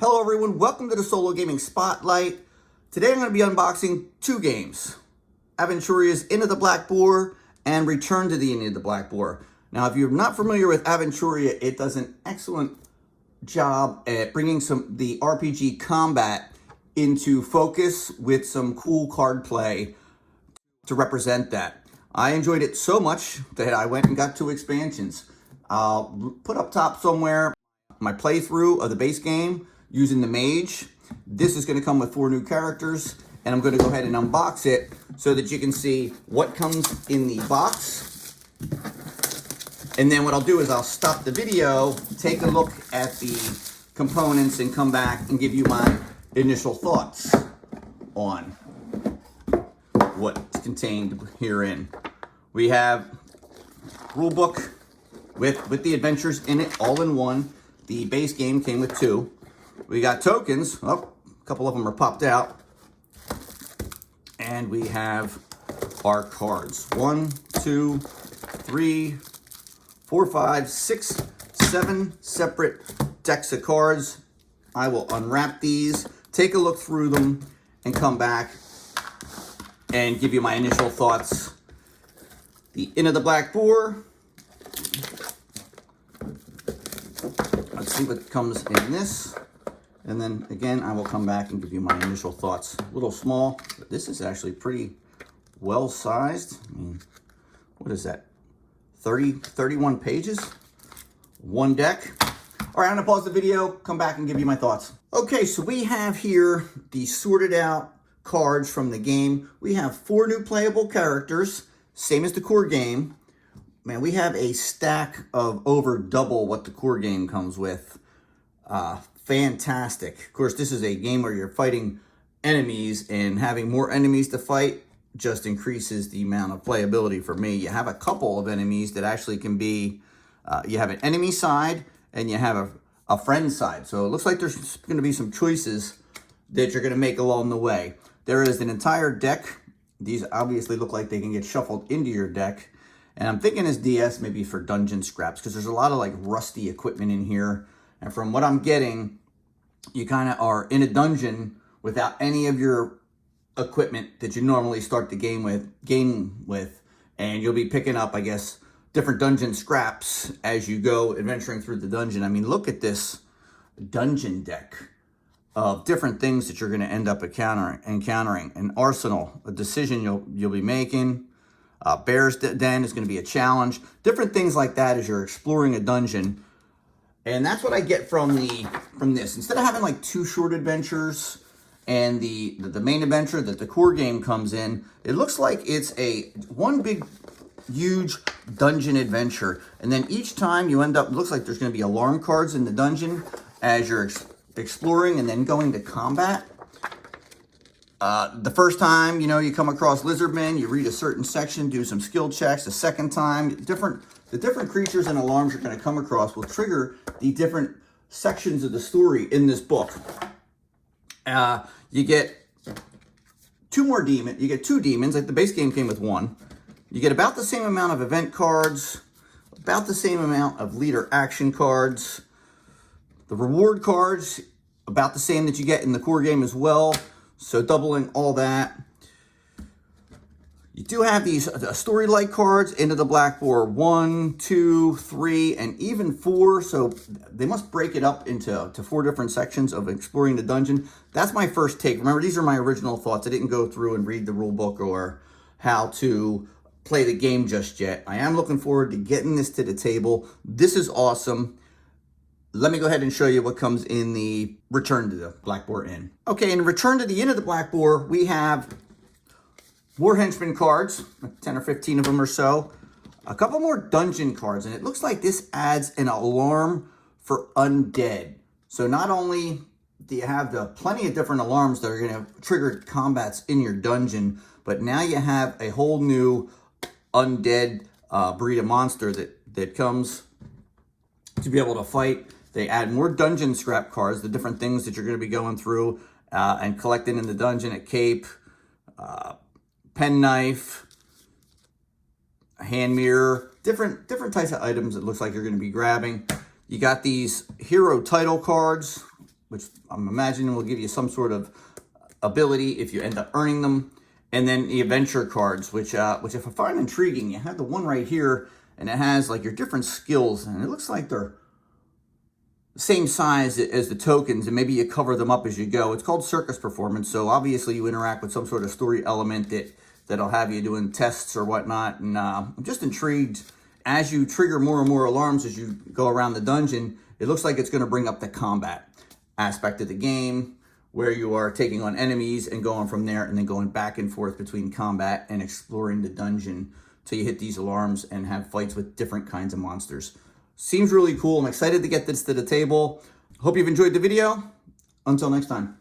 Hello everyone, welcome to the Solo Gaming Spotlight. Today I'm going to be unboxing two games. Aventuria's Into the Black Boar and Return to the Into the Black Boar. Now if you're not familiar with Aventuria, it does an excellent job at bringing the RPG combat into focus with some cool card play to represent that. I enjoyed it so much that I went and got two expansions. I'll put up top somewhere my playthrough of the base game using the mage. This is going to come with 4 new characters, and I'm going to go ahead and unbox it so that you can see what comes in the box. And then what I'll do is I'll stop the video, take a look at the components, and come back and give you my initial thoughts on what's contained herein. We have rulebook with the adventures in it all in one. The base game came with 2. We got tokens. Oh, a couple of them are popped out. And we have our cards. 1, 2, 3, 4, 5, 6, 7 separate decks of cards. I will unwrap these, take a look through them, and come back and give you my initial thoughts. The Into the Black Boar. Let's see what comes in this. And then again, I will come back and give you my initial thoughts. A little small, but this is actually pretty well sized. I mean, what is that? 31 pages? One deck. All right, I'm gonna pause the video, come back and give you my thoughts. Okay, so we have here the sorted out cards from the game. We have 4 new playable characters, same as the core game. Man, we have a stack of over double what the core game comes with. Fantastic. Of course, this is a game where you're fighting enemies, and having more enemies to fight just increases the amount of playability for me. You have a couple of enemies that actually can be, you have an enemy side and you have a friend side. So it looks like there's going to be some choices that you're going to make along the way. There is an entire deck. These obviously look like they can get shuffled into your deck. And I'm thinking this DS maybe for dungeon scraps, because there's a lot of like rusty equipment in here. And from what I'm getting, you kind of are in a dungeon without any of your equipment that you normally start the game with. And you'll be picking up, I guess, different dungeon scraps as you go adventuring through the dungeon. I mean, look at this dungeon deck of different things that you're going to end up encountering. An arsenal, a decision you'll be making. Bear's Den is going to be a challenge. Different things like that as you're exploring a dungeon. And that's what I get from this. Instead of having like 2 short adventures and the main adventure that the core game comes in, it looks like it's one big, huge dungeon adventure. And then each time you end up, it looks like there's going to be alarm cards in the dungeon as you're exploring and then going to combat. The first time, you come across lizardmen, you read a certain section, do some skill checks. The second time, the different creatures and alarms you're going to come across will trigger the different sections of the story in this book. You get 2 more demons. You get 2 demons. Like the base game came with 1. You get about the same amount of event cards, about the same amount of leader action cards. The reward cards, about the same that you get in the core game as well. So doubling all that. You do have these story-like cards, Into the Black Boar 1, 2, 3, and even 4. So they must break it up into 4 different sections of exploring the dungeon. That's my first take. Remember, these are my original thoughts. I didn't go through and read the rule book or how to play the game just yet. I am looking forward to getting this to the table. This is awesome. Let me go ahead and show you what comes in the Return to the Black Boar Inn. Okay, in Return to the Inn of the Black Boar, we have more henchman cards, 10 or 15 of them or so. A couple more dungeon cards, and it looks like this adds an alarm for undead. So not only do you have plenty of different alarms that are going to trigger combats in your dungeon, but now you have a whole new undead breed of monster that comes to be able to fight. They add more dungeon scrap cards, the different things that you're going to be going through and collecting in the dungeon. A cape, penknife, a hand mirror, different types of items it looks like you're going to be grabbing. You got these hero title cards, which I'm imagining will give you some sort of ability if you end up earning them. And then the adventure cards, which if I find intriguing, you have the one right here, and it has like your different skills, and it looks like they're the same size as the tokens, and maybe you cover them up as you go. It's called Circus Performance, so obviously you interact with some sort of story element that'll have you doing tests or whatnot. And I'm just intrigued. As you trigger more and more alarms as you go around the dungeon, it looks like it's going to bring up the combat aspect of the game, where you are taking on enemies and going from there, and then going back and forth between combat and exploring the dungeon till you hit these alarms and have fights with different kinds of monsters. Seems really cool. I'm excited to get this to the table. Hope you've enjoyed the video. Until next time.